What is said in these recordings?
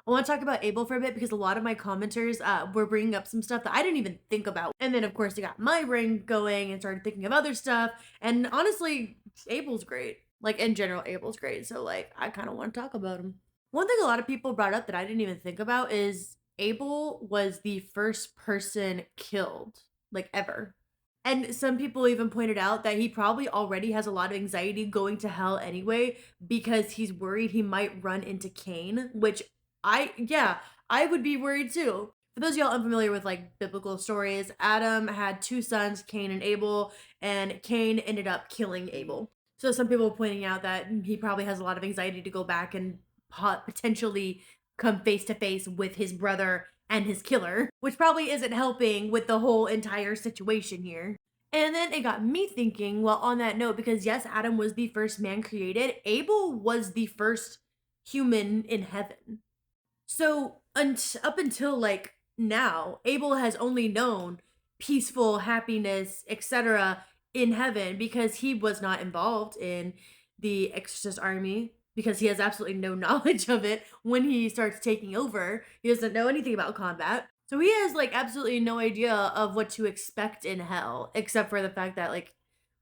I want to talk about Abel for a bit because a lot of my commenters were bringing up some stuff that I didn't even think about. And then, of course, they got my brain going and started thinking of other stuff. And honestly, Abel's great. Like, in general, Abel's great. So, like, I kind of want to talk about him. One thing a lot of people brought up that I didn't even think about is Abel was the first person killed, like, ever. And some people even pointed out that he probably already has a lot of anxiety going to hell anyway because he's worried he might run into Cain, which yeah, I would be worried too. For those of y'all unfamiliar with like biblical stories, Adam had two sons, Cain and Abel, and Cain ended up killing Abel. So some people pointing out that he probably has a lot of anxiety to go back and potentially come face to face with his brother and his killer, which probably isn't helping with the whole entire situation here. And then it got me thinking, well, on that note, because yes, Adam was the first man created, Abel was the first human in heaven. So up until like now, Abel has only known peaceful happiness, etc. in heaven because he was not involved in the Exorcist army because he has absolutely no knowledge of it when he starts taking over. He doesn't know anything about combat. So he has like absolutely no idea of what to expect in hell, except for the fact that like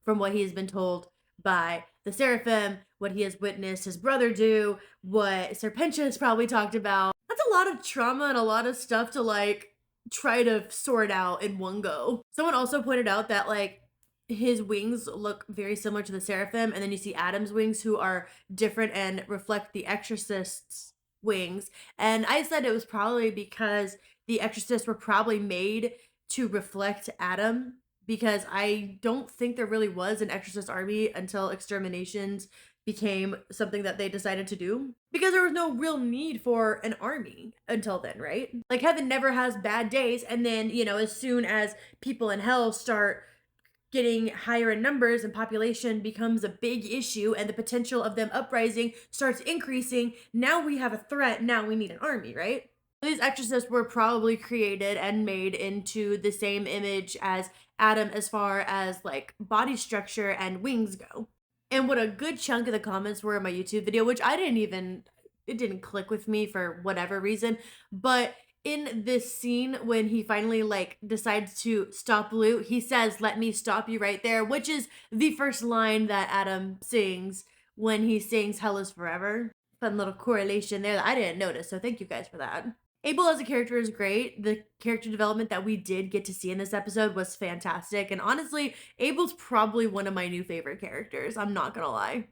from what he has been told by the Seraphim, what he has witnessed his brother do, what Serpentia has probably talked about. That's a lot of trauma and a lot of stuff to like try to sort out in one go. Someone also pointed out that like his wings look very similar to the Seraphim, and then you see Adam's wings who are different and reflect the Exorcist's wings. And I said it was probably because the Exorcists were probably made to reflect Adam because I don't think there really was an Exorcist army until exterminations became something that they decided to do because there was no real need for an army until then, right? Like heaven never has bad days, and then, you know, as soon as people in hell start getting higher in numbers and population becomes a big issue and the potential of them uprising starts increasing, now we have a threat, now we need an army, right? These exorcists were probably created and made into the same image as Adam as far as like body structure and wings go. And what a good chunk of the comments were in my YouTube video, which it didn't click with me for whatever reason, but in this scene when he finally like decides to stop Luke, he says, "Let me stop you right there," which is the first line that Adam sings when he sings "Hell is Forever." Fun little correlation there that I didn't notice, so thank you guys for that. Abel as a character is great. The character development that we did get to see in this episode was fantastic. And honestly, Abel's probably one of my new favorite characters. I'm not gonna lie.